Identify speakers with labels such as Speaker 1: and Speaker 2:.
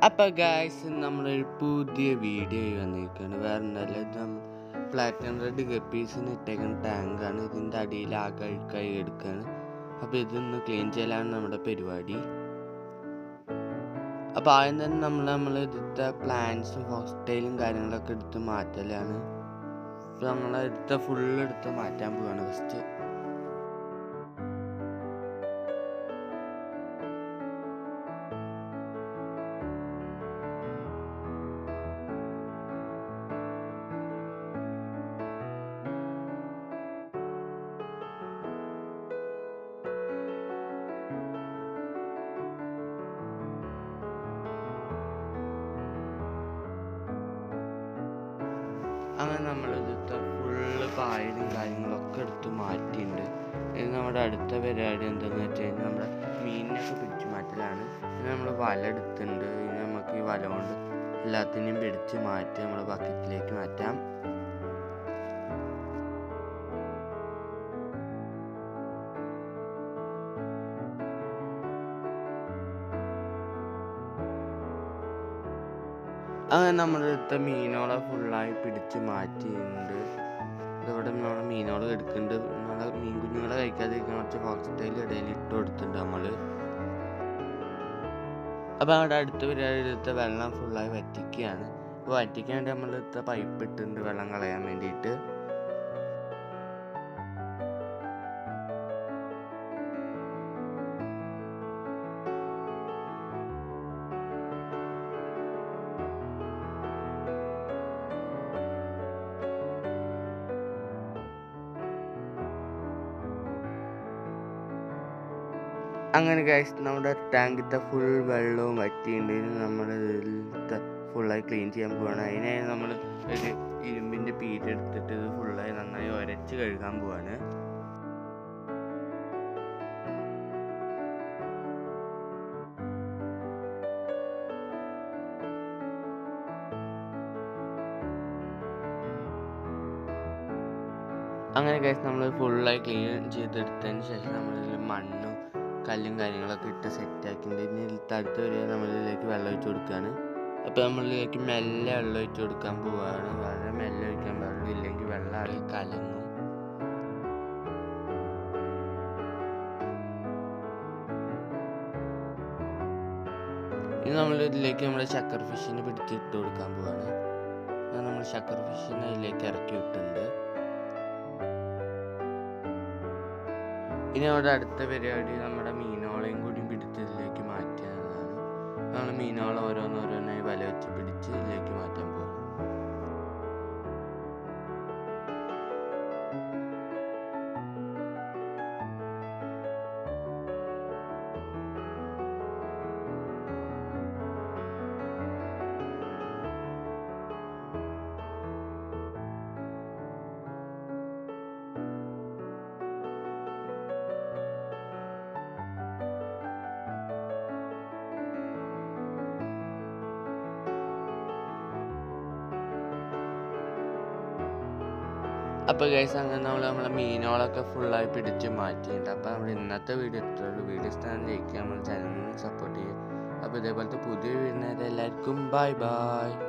Speaker 1: അപ്പോൾ ഗായ്സ് നമ്മളൊരു പുതിയ വീഡിയോ വന്നിരിക്കുകയാണ്. വേറെ ഒന്നല്ല, ഇത് നമ്മൾ പ്ലാറ്റിനം റെഡ് ഗപ്പീസിന് ഇട്ടേക്കുന്ന ടാങ്കാണ്. ഇതിൻ്റെ അടിയിൽ ആകെ അഴുക്കായി എടുക്കുകയാണ്. അപ്പോൾ ഇതൊന്ന് ക്ലീൻ ചെയ്യലാണ് നമ്മുടെ പരിപാടി. അപ്പോൾ ആദ്യം തന്നെ നമ്മൾ എടുത്ത പ്ലാന്റ്സും ഹോസ്റ്റൈലും കാര്യങ്ങളൊക്കെ എടുത്ത് മാറ്റലാണ്. അപ്പോൾ നമ്മൾ ഫുള്ള് എടുത്ത് മാറ്റാൻ പോവുകയാണ് ഫസ്റ്റ്. അങ്ങനെ നമ്മളിത് ഫുള്ള് പായലും കാര്യങ്ങളൊക്കെ എടുത്ത് മാറ്റിയിട്ടുണ്ട്. ഇത് നമ്മുടെ അടുത്ത പരിപാടി എന്താണെന്ന് വെച്ച് കഴിഞ്ഞാൽ നമ്മുടെ മീനിനൊക്കെ പിടിച്ച് മാറ്റലാണ്. ഇനി നമ്മൾ വല എടുത്തിട്ടുണ്ട്. ഇനി നമുക്ക് ഈ വല കൊണ്ട് എല്ലാത്തിനെയും പിടിച്ച് മാറ്റി നമ്മുടെ ബക്കറ്റിലേക്ക് മാറ്റാം. അങ്ങനെ നമ്മളെടുത്ത മീനോളെ ഫുള്ളായി പിടിച്ച് മാറ്റിയിട്ടുണ്ട്. ഇതവിടെ നമ്മുടെ മീനോളെ എടുക്കുന്നുണ്ട്. നമ്മളെ മീൻ കുഞ്ഞുങ്ങളെ കഴിക്കാതിരിക്കാൻ കുറച്ച് ഹോസ്റ്റൈൽ ഇടയിൽ ഇട്ട് കൊടുത്തിട്ടുണ്ട് നമ്മൾ. അപ്പോൾ അവിടെ അടുത്ത പരിപാടി എടുത്ത വെള്ളം ഫുള്ളായി വറ്റിക്കുകയാണ്. അപ്പോൾ വറ്റിക്കാൻ വേണ്ടി നമ്മളെടുത്ത പൈപ്പ് ഇട്ടിട്ടുണ്ട് വെള്ളം കളയാൻ വേണ്ടിയിട്ട്. അങ്ങനെ ഗൈസ് നമ്മുടെ ടാങ്കിലത്തെ ഫുൾ വെള്ളവും വറ്റിയുണ്ട്. നമ്മൾ ഫുള്ളായി ക്ലീൻ ചെയ്യാൻ പോവാണ്. അതിനായി നമ്മൾ ഒരു ഇരുമ്പിൻ്റെ പീര് എടുത്തിട്ട് ഇത് ഫുള്ളായി നന്നായി ഉരച്ച് കഴുകാൻ പോവാണ്. അങ്ങനെ ഗൈസ് നമ്മൾ ഫുള്ളായി ക്ലീൻ ചെയ്തെടുത്തതിന് ശേഷം നമ്മളിതിൽ മണ്ണും കല്ലും കാര്യങ്ങളൊക്കെ ഇട്ട് സെറ്റാക്കിയിട്ട് ഇനി അടുത്ത വരെ നമ്മളിതിലേക്ക് വെള്ളം ഒഴിച്ച് കൊടുക്കുകയാണ്. അപ്പോൾ നമ്മളിതിലേക്ക് മെല്ലെ വെള്ളം ഒഴിച്ച് കൊടുക്കാൻ പോവുകയാണ്. വളരെ മെല്ലെ ഒഴിക്കാൻ പാടുള്ളൂ, ഇല്ലെങ്കിൽ വെള്ളം ആകെ കലങ്ങും. ഇനി നമ്മളിതിലേക്ക് നമ്മുടെ ഷക്കർ ഫിഷിനെ പിടിച്ചിട്ട് കൊടുക്കാൻ പോവുകയാണ്. നമ്മൾ ഷക്കർ ഫിഷിനെ അതിലേക്ക് ഇറക്കി വിട്ടിട്ടുണ്ട്. ഇനി അവിടെ അടുത്ത പരിപാടി നമ്മുടെ മീനോളയും കൂടി പിടിച്ച് ഇതിലേക്ക് മാറ്റാനാണ്. നമ്മൾ മീനോളം ഓരോന്നോരോന്നായി വല വെച്ച് പിടിച്ച് ഇതിലേക്ക് മാറ്റാൻ പോകും. അപ്പോൾ ഗൈസ് അങ്ങനെ നമ്മളെ മീനുകളൊക്കെ ഫുള്ളായി പിടിച്ച് മാറ്റിയിട്ടുണ്ട്. അപ്പോൾ നമ്മൾ ഇന്നത്തെ വീഡിയോ ഇത്രയുള്ളൂ. വീഡിയോ ഇഷ്ടമാണ് ലൈക്ക് ചെയ്യാൻ, നമ്മൾ ചാനലിന് സപ്പോർട്ട് ചെയ്യുക. അപ്പോൾ ഇതേപോലത്തെ പുതിയ വീഡിയോ എല്ലാവർക്കും ബൈ ബൈ.